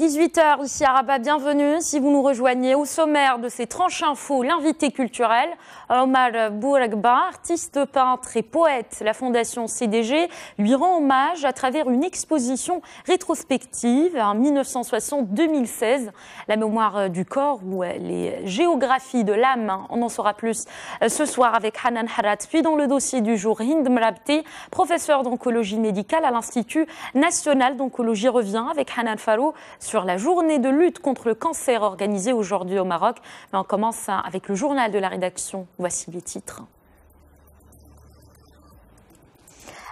est 18h ici à Rabat, bienvenue. Si vous nous rejoignez au sommaire de ces tranches infos, l'invité culturel, Omar Bourakba, artiste, peintre et poète. La fondation CDG lui rend hommage à travers une exposition rétrospective en 1960-2016, la mémoire du corps ou les géographies de l'âme. On en saura plus ce soir avec Hanan Harat. Puis dans le dossier du jour, Hind Mrabti, professeur d'oncologie médicale à l'Institut national d'oncologie, revient avec Hanan Farou sur la journée de lutte contre le cancer organisée aujourd'hui au Maroc. Mais on commence avec le journal de la rédaction. Voici les titres.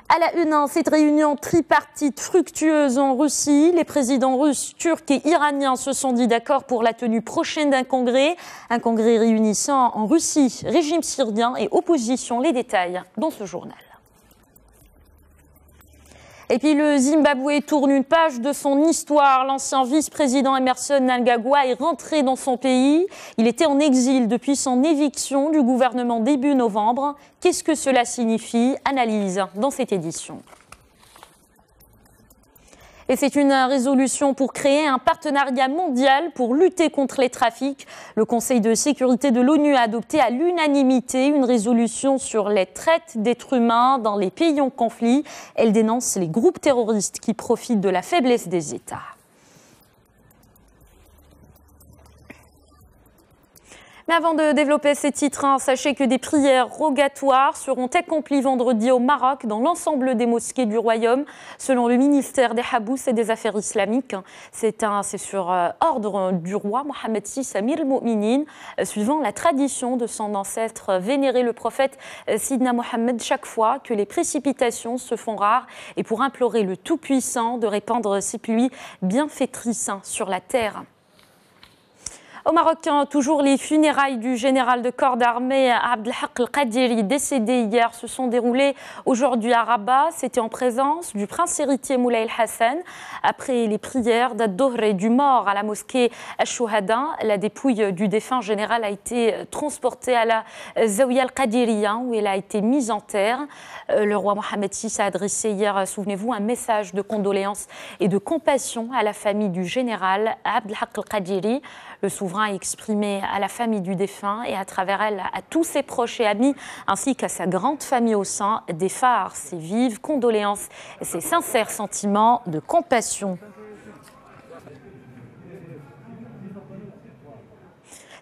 À la une, cette réunion tripartite fructueuse en Russie. Les présidents russes, turcs et iraniens se sont dit d'accord pour la tenue prochaine d'un congrès. Un congrès réunissant en Russie régime syrien et opposition. Les détails dans ce journal. Et puis le Zimbabwe tourne une page de son histoire. L'ancien vice-président Emmerson Mnangagwa est rentré dans son pays. Il était en exil depuis son éviction du gouvernement début novembre. Qu'est-ce que cela signifie? Analyse dans cette édition. Et c'est une résolution pour créer un partenariat mondial pour lutter contre les trafics. Le Conseil de sécurité de l'ONU a adopté à l'unanimité une résolution sur les traites d'êtres humains dans les pays en conflit. Elle dénonce les groupes terroristes qui profitent de la faiblesse des États. Mais avant de développer ces titres, sachez que des prières rogatoires seront accomplies vendredi au Maroc dans l'ensemble des mosquées du royaume, selon le ministère des Habous et des Affaires islamiques. C'est sur ordre du roi Mohammed VI Amir al-Mu'minin, suivant la tradition de son ancêtre vénéré le prophète Sidna Mohammed, chaque fois que les précipitations se font rares et pour implorer le Tout-Puissant de répandre ses pluies bienfaitrices sur la terre. Au Maroc, toujours les funérailles du général de corps d'armée Abdelhak El-Qadiri, décédé hier, se sont déroulées aujourd'hui à Rabat. C'était en présence du prince héritier Moulay El-Hassan. Après les prières d'Ad-Dohr et du mort à la mosquée Al-Shuhada, la dépouille du défunt général a été transportée à la Zawiya Al-Qadiriya, où elle a été mise en terre. Le roi Mohammed VI a adressé hier, souvenez-vous, un message de condoléances et de compassion à la famille du général Abdelhak El-Qadiri. Le souverain a exprimé à la famille du défunt et à travers elle à tous ses proches et amis, ainsi qu'à sa grande famille au sein des phares, ses vives condoléances et ses sincères sentiments de compassion.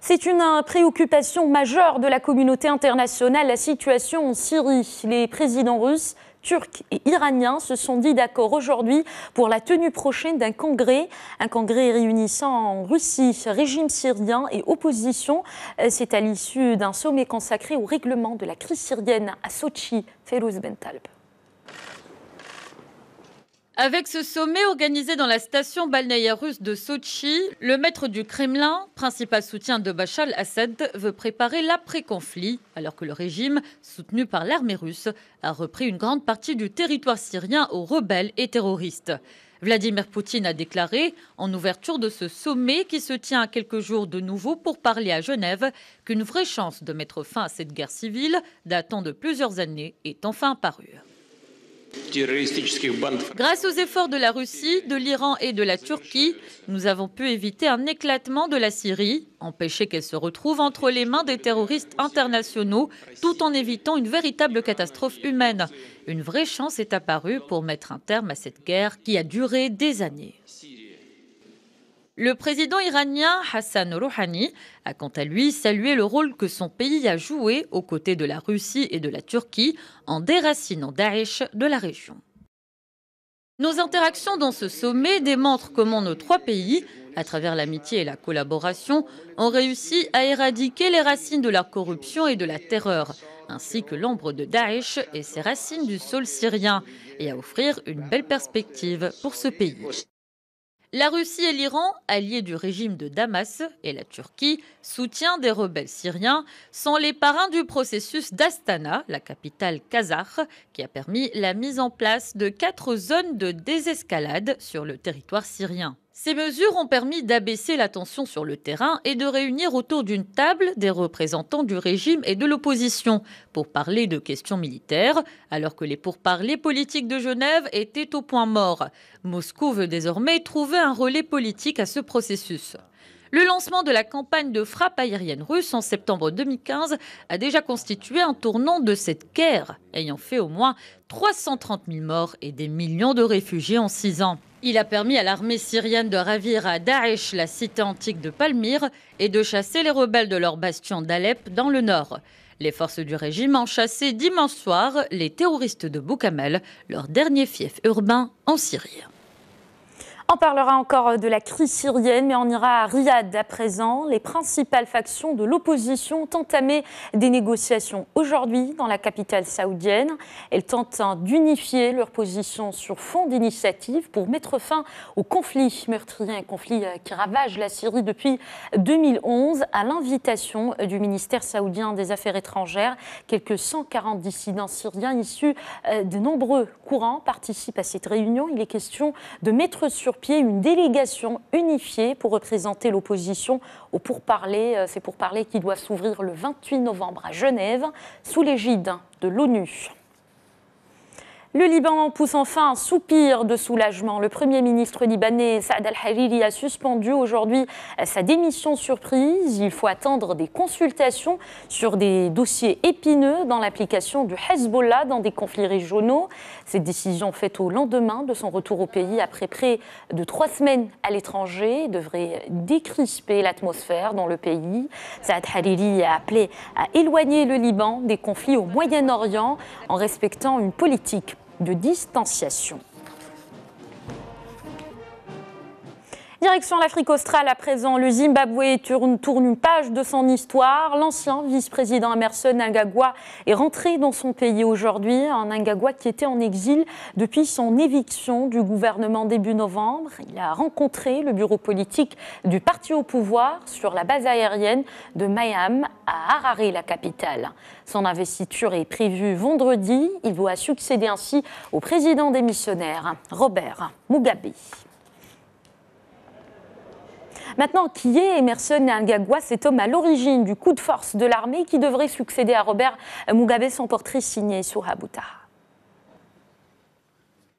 C'est une préoccupation majeure de la communauté internationale, la situation en Syrie. Les présidents russes, turcs et iraniens se sont dit d'accord aujourd'hui pour la tenue prochaine d'un congrès. Un congrès réunissant en Russie régime syrien et opposition. C'est à l'issue d'un sommet consacré au règlement de la crise syrienne à Sotchi. Férouz Bentalb. Avec ce sommet organisé dans la station balnéaire russe de Sotchi, le maître du Kremlin, principal soutien de Bachar al-Assad, veut préparer l'après-conflit, alors que le régime, soutenu par l'armée russe, a repris une grande partie du territoire syrien aux rebelles et terroristes. Vladimir Poutine a déclaré, en ouverture de ce sommet qui se tient à quelques jours de nouveau pour parler à Genève, qu'une vraie chance de mettre fin à cette guerre civile, datant de plusieurs années, est enfin apparue. Grâce aux efforts de la Russie, de l'Iran et de la Turquie, nous avons pu éviter un éclatement de la Syrie, empêcher qu'elle se retrouve entre les mains des terroristes internationaux, tout en évitant une véritable catastrophe humaine. Une vraie chance est apparue pour mettre un terme à cette guerre qui a duré des années. Le président iranien Hassan Rouhani a quant à lui salué le rôle que son pays a joué aux côtés de la Russie et de la Turquie en déracinant Daesh de la région. Nos interactions dans ce sommet démontrent comment nos trois pays, à travers l'amitié et la collaboration, ont réussi à éradiquer les racines de la corruption et de la terreur, ainsi que l'ombre de Daesh et ses racines du sol syrien, et à offrir une belle perspective pour ce pays. La Russie et l'Iran, alliés du régime de Damas, et la Turquie, soutien des rebelles syriens, sont les parrains du processus d'Astana, la capitale kazakhe, qui a permis la mise en place de 4 zones de désescalade sur le territoire syrien. Ces mesures ont permis d'abaisser la tension sur le terrain et de réunir autour d'une table des représentants du régime et de l'opposition pour parler de questions militaires, alors que les pourparlers politiques de Genève étaient au point mort. Moscou veut désormais trouver un relais politique à ce processus. Le lancement de la campagne de frappe aérienne russe en septembre 2015 a déjà constitué un tournant de cette guerre, ayant fait au moins 330 000 morts et des millions de réfugiés en 6 ans. Il a permis à l'armée syrienne de ravir à Daesh la cité antique de Palmyre et de chasser les rebelles de leur bastion d'Alep dans le nord. Les forces du régime ont chassé dimanche soir les terroristes de Boukamel, leur dernier fief urbain en Syrie. On parlera encore de la crise syrienne, mais on ira à Riyad à présent. Les principales factions de l'opposition ont entamé des négociations aujourd'hui dans la capitale saoudienne. Elles tentent d'unifier leur position sur fond d'initiative pour mettre fin au conflit meurtrier, un conflit qui ravage la Syrie depuis 2011, à l'invitation du ministère saoudien des Affaires étrangères. Quelques 140 dissidents syriens issus de nombreux courants participent à cette réunion. Il est question de mettre sur pied une délégation unifiée pour représenter l'opposition aux pourparlers. Ces pourparlers qui doivent s'ouvrir le 28 novembre à Genève sous l'égide de l'ONU. Le Liban pousse enfin un soupir de soulagement. Le Premier ministre libanais Saad al-Hariri a suspendu aujourd'hui sa démission surprise. Il faut attendre des consultations sur des dossiers épineux dans l'application du Hezbollah dans des conflits régionaux. Cette décision faite au lendemain de son retour au pays après près de 3 semaines à l'étranger devrait décrisper l'atmosphère dans le pays. Saad al-Hariri a appelé à éloigner le Liban des conflits au Moyen-Orient en respectant une politique de distanciation. Direction l'Afrique australe à présent, le Zimbabwe tourne une page de son histoire. L'ancien vice-président Emmerson Mnangagwa est rentré dans son pays aujourd'hui. Un Mnangagwa qui était en exil depuis son éviction du gouvernement début novembre. Il a rencontré le bureau politique du parti au pouvoir sur la base aérienne de Miami à Harare, la capitale. Son investiture est prévue vendredi. Il doit succéder ainsi au président démissionnaire, Robert Mugabe. Maintenant, qui est Emmerson Mnangagwa, cet homme à l'origine du coup de force de l'armée qui devrait succéder à Robert Mugabe, son portrait signé sur Habuta.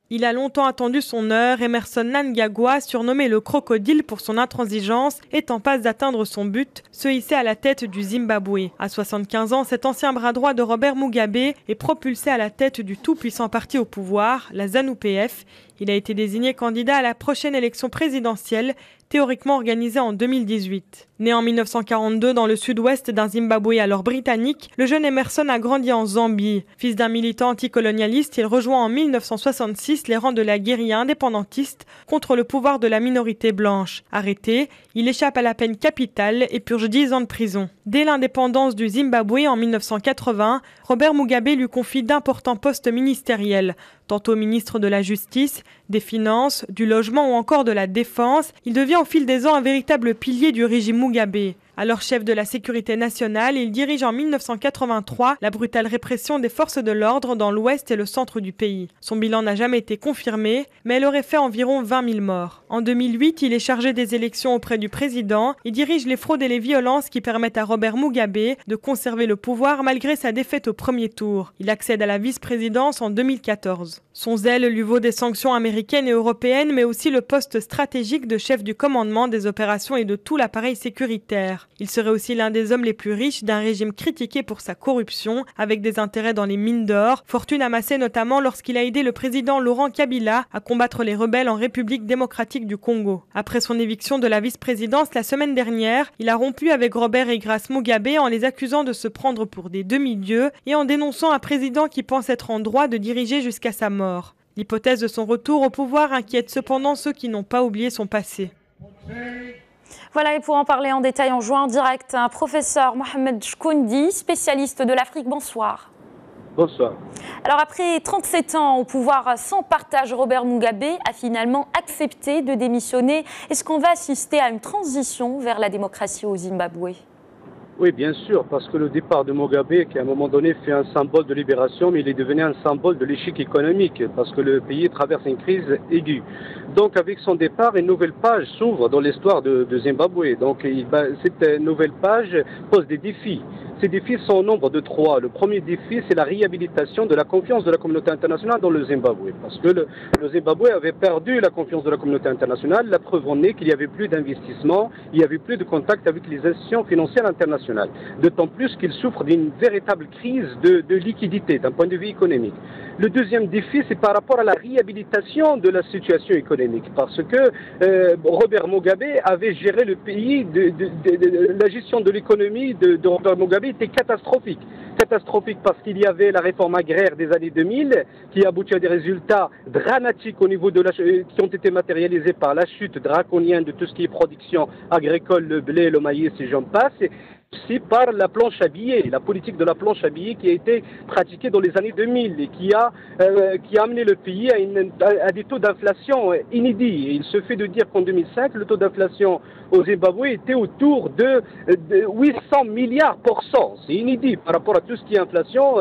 Il a longtemps attendu son heure. Emmerson Mnangagwa, surnommé le crocodile pour son intransigeance, est en passe d'atteindre son but, se hisser à la tête du Zimbabwe. À 75 ans, cet ancien bras droit de Robert Mugabe est propulsé à la tête du tout-puissant parti au pouvoir, la ZANU-PF. Il a été désigné candidat à la prochaine élection présidentielle, théoriquement organisée en 2018. Né en 1942 dans le sud-ouest d'un Zimbabwe alors britannique, le jeune Emmerson a grandi en Zambie. Fils d'un militant anticolonialiste, il rejoint en 1966 les rangs de la guérilla indépendantiste contre le pouvoir de la minorité blanche. Arrêté, il échappe à la peine capitale et purge 10 ans de prison. Dès l'indépendance du Zimbabwe en 1980, Robert Mugabe lui confie d'importants postes ministériels. Tantôt ministre de la Justice, des Finances, du Logement ou encore de la Défense, il devient au fil des ans un véritable pilier du régime Mugabe. Alors chef de la sécurité nationale, il dirige en 1983 la brutale répression des forces de l'ordre dans l'ouest et le centre du pays. Son bilan n'a jamais été confirmé, mais elle aurait fait environ 20 000 morts. En 2008, il est chargé des élections auprès du président. Il dirige les fraudes et les violences qui permettent à Robert Mugabe de conserver le pouvoir malgré sa défaite au premier tour. Il accède à la vice-présidence en 2014. Son zèle lui vaut des sanctions américaines et européennes, mais aussi le poste stratégique de chef du commandement des opérations et de tout l'appareil sécuritaire. Il serait aussi l'un des hommes les plus riches d'un régime critiqué pour sa corruption, avec des intérêts dans les mines d'or, fortune amassée notamment lorsqu'il a aidé le président Laurent Kabila à combattre les rebelles en République démocratique du Congo. Après son éviction de la vice-présidence la semaine dernière, il a rompu avec Robert et Grace Mugabe en les accusant de se prendre pour des demi-dieux et en dénonçant un président qui pense être en droit de diriger jusqu'à sa mort. L'hypothèse de son retour au pouvoir inquiète cependant ceux qui n'ont pas oublié son passé. Voilà, et pour en parler en détail, on joint en direct un professeur Mohamed Chkoundi, spécialiste de l'Afrique. Bonsoir. Bonsoir. Alors après 37 ans au pouvoir sans partage, Robert Mugabe a finalement accepté de démissionner. Est-ce qu'on va assister à une transition vers la démocratie au Zimbabwe ? Oui, bien sûr, parce que le départ de Mugabe, qui à un moment donné fait un symbole de libération, mais il est devenu un symbole de l'échec économique, parce que le pays traverse une crise aiguë. Donc avec son départ, une nouvelle page s'ouvre dans l'histoire de Zimbabwe. Donc cette nouvelle page pose des défis. Ces défis sont au nombre de 3. Le premier défi, c'est la réhabilitation de la confiance de la communauté internationale dans le Zimbabwe. Parce que le Zimbabwe avait perdu la confiance de la communauté internationale. La preuve en est qu'il n'y avait plus d'investissement, il n'y avait plus de contact avec les institutions financières internationales. D'autant plus qu'il souffre d'une véritable crise de liquidité d'un point de vue économique. Le deuxième défi, c'est par rapport à la réhabilitation de la situation économique. Parce que Robert Mugabe avait géré le pays, la gestion de l'économie de Robert Mugabe était catastrophique. Catastrophique parce qu'il y avait la réforme agraire des années 2000 qui aboutit à des résultats dramatiques au niveau qui ont été matérialisés par la chute draconienne de tout ce qui est production agricole, le blé, le maïs et j'en passe. Aussi par la planche à billets, la politique de la planche à billets qui a été pratiquée dans les années 2000 et qui a amené le pays à des taux d'inflation inédits. Et il se fait de dire qu'en 2005, le taux d'inflation au Zimbabwe était autour de 800 milliards %. C'est inédit par rapport à tout ce qui est inflation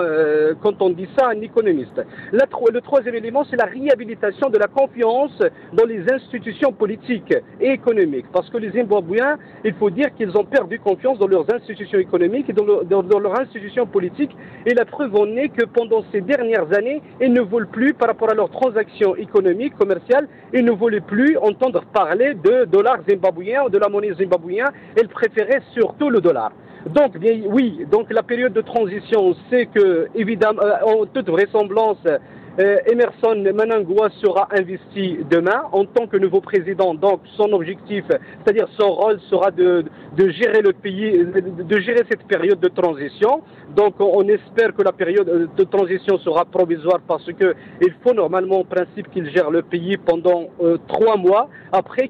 quand on dit ça à un économiste. Le troisième élément, c'est la réhabilitation de la confiance dans les institutions politiques et économiques. Parce que les Zimbabwéens, il faut dire qu'ils ont perdu confiance dans leurs institutions économiques et dans leurs institutions politiques. Et la preuve en est que pendant ces dernières années, ils ne veulent plus, par rapport à leurs transactions économiques, commerciales, ils ne voulaient plus entendre parler de dollars zimbabwéens ou de la monnaie zimbabwéenne. Ils préféraient surtout le dollar. Donc, bien, oui, donc la période de transition, on sait que, évidemment, en toute vraisemblance, Emmerson Mnangagwa sera investi demain en tant que nouveau président. Donc son objectif, c'est-à-dire son rôle sera de gérer le pays, de gérer cette période de transition. Donc on espère que la période de transition sera provisoire parce que il faut normalement en principe qu'il gère le pays pendant 3 mois. Après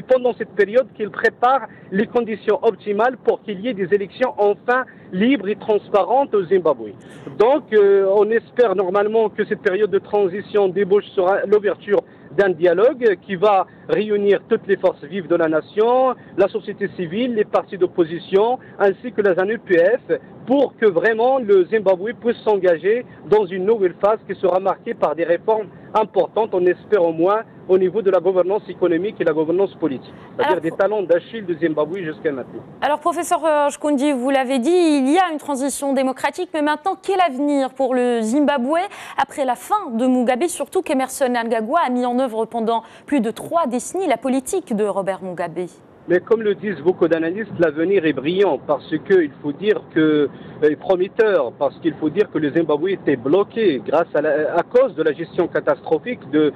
pendant cette période qu'il prépare les conditions optimales pour qu'il y ait des élections enfin libres et transparentes au Zimbabwe. Donc on espère normalement que cette période de transition débouche sur l'ouverture d'un dialogue qui va réunir toutes les forces vives de la nation, la société civile, les partis d'opposition, ainsi que la ZANU-PF, pour que vraiment le Zimbabwe puisse s'engager dans une nouvelle phase qui sera marquée par des réformes importantes, on espère au moins, au niveau de la gouvernance économique et la gouvernance politique. C'est-à-dire des talons d'Achille de Zimbabwe jusqu'à maintenant. Alors, professeur Chikondi, vous l'avez dit, il y a une transition démocratique, mais maintenant, quel avenir pour le Zimbabwe après la fin de Mugabe, surtout qu'Emmerson Mnangagwa a mis en œuvre pendant plus de 3 décennies la politique de Robert Mugabe? Mais comme le disent beaucoup d'analystes, l'avenir est brillant parce qu'il faut dire que, prometteur, parce qu'il faut dire que le Zimbabwe était bloqué à cause de la gestion catastrophique de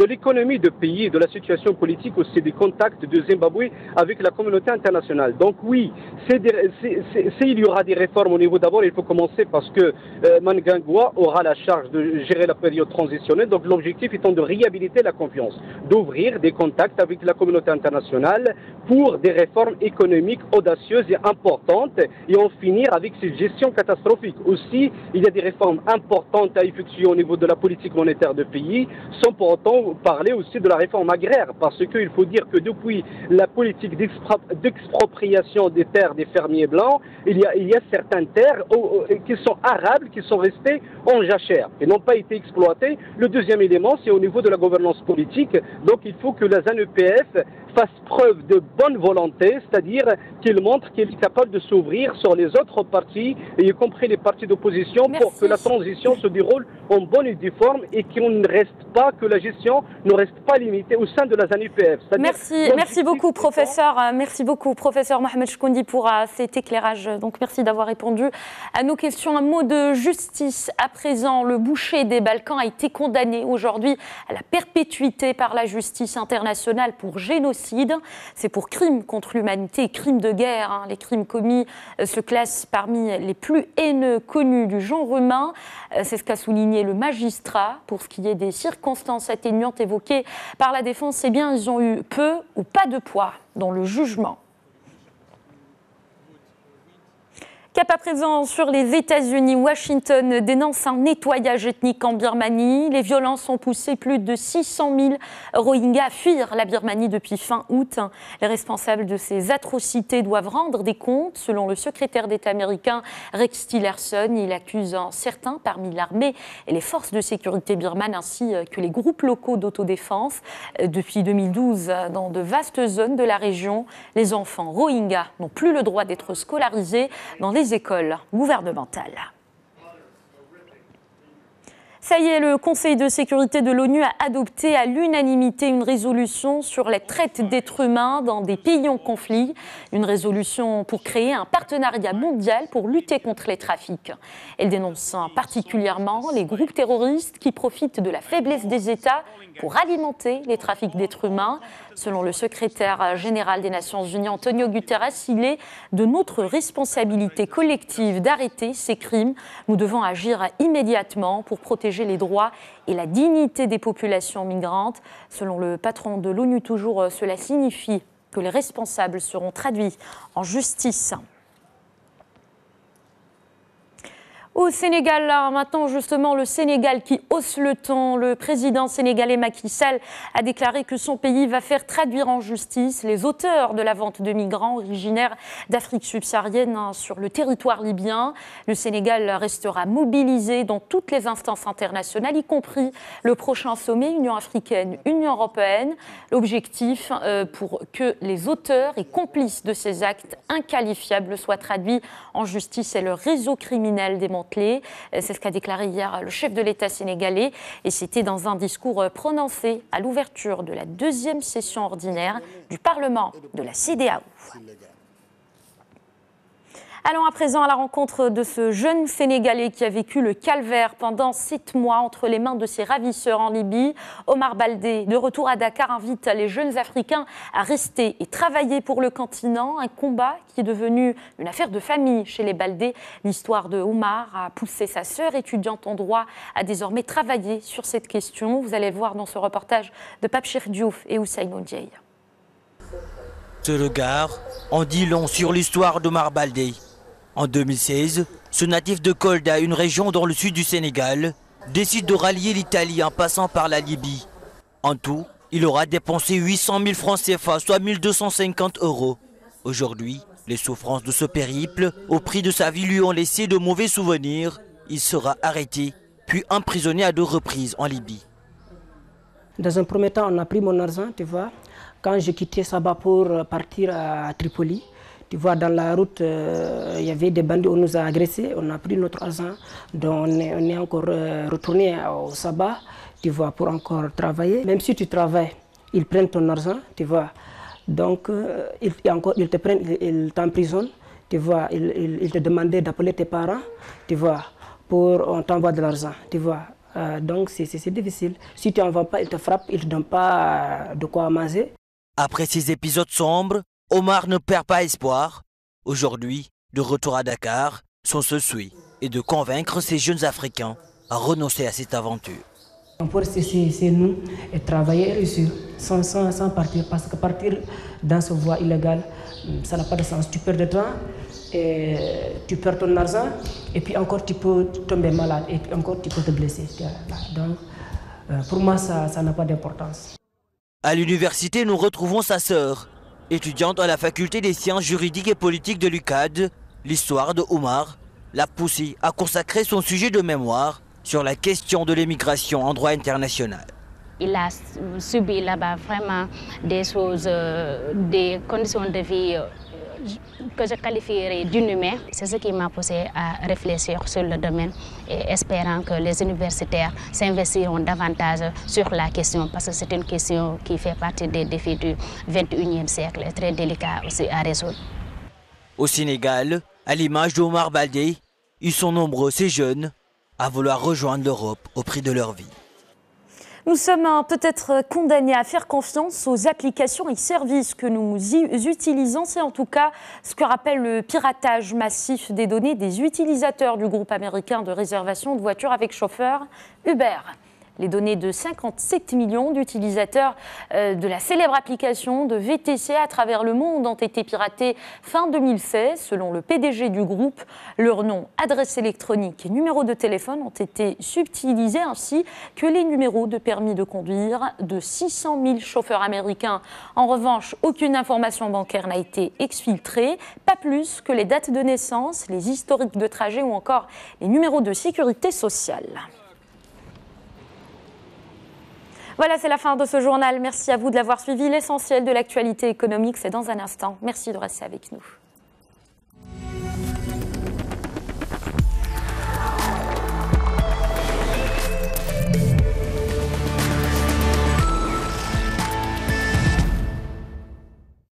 l'économie du pays, de la situation politique aussi, des contacts de Zimbabwe avec la communauté internationale. Donc oui, il y aura des réformes au niveau d'abord, il faut commencer parce que Mnangagwa aura la charge de gérer la période transitionnelle. Donc l'objectif étant de réhabiliter la confiance, d'ouvrir des contacts avec la communauté internationale pour des réformes économiques audacieuses et importantes et en finir avec cette gestion catastrophique. Aussi, il y a des réformes importantes à effectuer au niveau de la politique monétaire du pays, sans pour autant parler aussi de la réforme agraire, parce qu'il faut dire que depuis la politique d'expropriation des terres des fermiers blancs, il y a certaines terres qui sont arables, qui sont restées en jachère et n'ont pas été exploitées. Le deuxième élément, c'est au niveau de la gouvernance politique. Donc il faut que la ZANU-PF fasse preuve de bonne volonté, c'est-à-dire qu'il montre qu'il est capable de s'ouvrir sur les autres partis, y compris les partis d'opposition, pour que la transition se déroule en bonne et due forme et que la gestion ne reste pas limitée au sein de la ZANU-PF. Merci beaucoup, professeur. Merci beaucoup, professeur Mohamed Chikondi, pour cet éclairage. Donc, merci d'avoir répondu à nos questions. Un mot de justice à présent. Le boucher des Balkans a été condamné aujourd'hui à la perpétuité par la justice internationale pour génocide. C'est pour crimes contre l'humanité et crimes de guerre. Les crimes commis se classent parmi les plus haineux connus du genre humain. C'est ce qu'a souligné le magistrat. Pour ce qui est des circonstances atténuantes évoquées par la défense, eh bien, ils ont eu peu ou pas de poids dans le jugement. Cap à présent sur les États-Unis. Washington dénonce un nettoyage ethnique en Birmanie. Les violences ont poussé plus de 600 000 Rohingyas à fuir la Birmanie depuis fin août. Les responsables de ces atrocités doivent rendre des comptes. Selon le secrétaire d'État américain Rex Tillerson, il accuse certains parmi l'armée et les forces de sécurité birmanes ainsi que les groupes locaux d'autodéfense. Depuis 2012, dans de vastes zones de la région, les enfants Rohingyas n'ont plus le droit d'être scolarisés dans les écoles gouvernementales. Ça y est, le Conseil de sécurité de l'ONU a adopté à l'unanimité une résolution sur la traite d'êtres humains dans des pays en conflit. Une résolution pour créer un partenariat mondial pour lutter contre les trafics. Elle dénonce particulièrement les groupes terroristes qui profitent de la faiblesse des États pour alimenter les trafics d'êtres humains. Selon le secrétaire général des Nations Unies, Antonio Guterres, il est de notre responsabilité collective d'arrêter ces crimes. Nous devons agir immédiatement pour protéger les droits et la dignité des populations migrantes. Selon le patron de l'ONU, toujours, cela signifie que les responsables seront traduits en justice. Au Sénégal, là, maintenant justement, le Sénégal qui hausse le ton. Le président sénégalais Macky Sall a déclaré que son pays va faire traduire en justice les auteurs de la vente de migrants originaires d'Afrique subsaharienne sur le territoire libyen. Le Sénégal restera mobilisé dans toutes les instances internationales, y compris le prochain sommet Union africaine-Union européenne. L'objectif pour que les auteurs et complices de ces actes inqualifiables soient traduits en justice est le réseau criminel démantelé. C'est ce qu'a déclaré hier le chef de l'État sénégalais et c'était dans un discours prononcé à l'ouverture de la deuxième session ordinaire du Parlement de la CEDEAO. Allons à présent à la rencontre de ce jeune Sénégalais qui a vécu le calvaire pendant 7 mois entre les mains de ses ravisseurs en Libye. Omar Baldé, de retour à Dakar, invite les jeunes Africains à rester et travailler pour le continent. Un combat qui est devenu une affaire de famille chez les Baldé. L'histoire de Omar a poussé sa sœur étudiante en droit à désormais travailler sur cette question. Vous allez le voir dans ce reportage de Pape Cheikh Diouf et Ousseynou Ndiaye. Ce regard en dit long sur l'histoire d'Omar Baldé. En 2016, ce natif de Kolda, une région dans le sud du Sénégal, décide de rallier l'Italie en passant par la Libye. En tout, il aura dépensé 800 000 francs CFA, soit 1 250 €. Aujourd'hui, les souffrances de ce périple, au prix de sa vie, lui ont laissé de mauvais souvenirs. Il sera arrêté, puis emprisonné à 2 reprises en Libye. Dans un premier temps, on a pris mon argent, tu vois. Quand j'ai quitté Saba pour partir à Tripoli, tu vois, dans la route, il y avait des bandits, on nous a agressés, on a pris notre argent, donc on est encore retourné au Saba, tu vois, pour encore travailler. Même si tu travailles, ils prennent ton argent, tu vois. Donc, ils te prennent, ils t'emprisonnent, tu vois, ils te demandaient d'appeler tes parents, tu vois, pour on t'envoie de l'argent, tu vois. Donc, c'est difficile. Si tu n'envoies pas, ils te frappent, ils ne te donnent pas de quoi manger. Après ces épisodes sombres, Omar ne perd pas espoir. Aujourd'hui, de retour à Dakar, son seul souhait est de convaincre ces jeunes Africains à renoncer à cette aventure. On peut rester chez nous et travailler et réussir sans partir. Parce que partir dans ce voie illégale, ça n'a pas de sens. Tu perds du temps, et tu perds ton argent et puis encore tu peux tomber malade et encore tu peux te blesser. Donc pour moi, ça n'a pas d'importance. À l'université, nous retrouvons sa sœur. Étudiante à la faculté des sciences juridiques et politiques de l'UCAD, l'histoire de Omar l'a poussé à consacrer son sujet de mémoire sur la question de l'émigration en droit international. Il a subi là-bas vraiment des choses, des conditions de vie que je qualifierais d'inhumaines. C'est ce qui m'a poussé à réfléchir sur le domaine et espérant que les universitaires s'investiront davantage sur la question parce que c'est une question qui fait partie des défis du 21e siècle et très délicat aussi à résoudre. Au Sénégal, à l'image d'Omar Baldé, ils sont nombreux, ces jeunes, à vouloir rejoindre l'Europe au prix de leur vie. Nous sommes peut-être condamnés à faire confiance aux applications et services que nous utilisons. C'est en tout cas ce que rappelle le piratage massif des données des utilisateurs du groupe américain de réservation de voitures avec chauffeur Uber. Les données de 57 millions d'utilisateurs de la célèbre application de VTC à travers le monde ont été piratées fin 2016, selon le PDG du groupe. Leurs noms, adresses électroniques et numéros de téléphone ont été subtilisés, ainsi que les numéros de permis de conduire de 600 000 chauffeurs américains. En revanche, aucune information bancaire n'a été exfiltrée, pas plus que les dates de naissance, les historiques de trajet ou encore les numéros de sécurité sociale. Voilà, c'est la fin de ce journal. Merci à vous de l'avoir suivi. L'essentiel de l'actualité économique, c'est dans un instant. Merci de rester avec nous.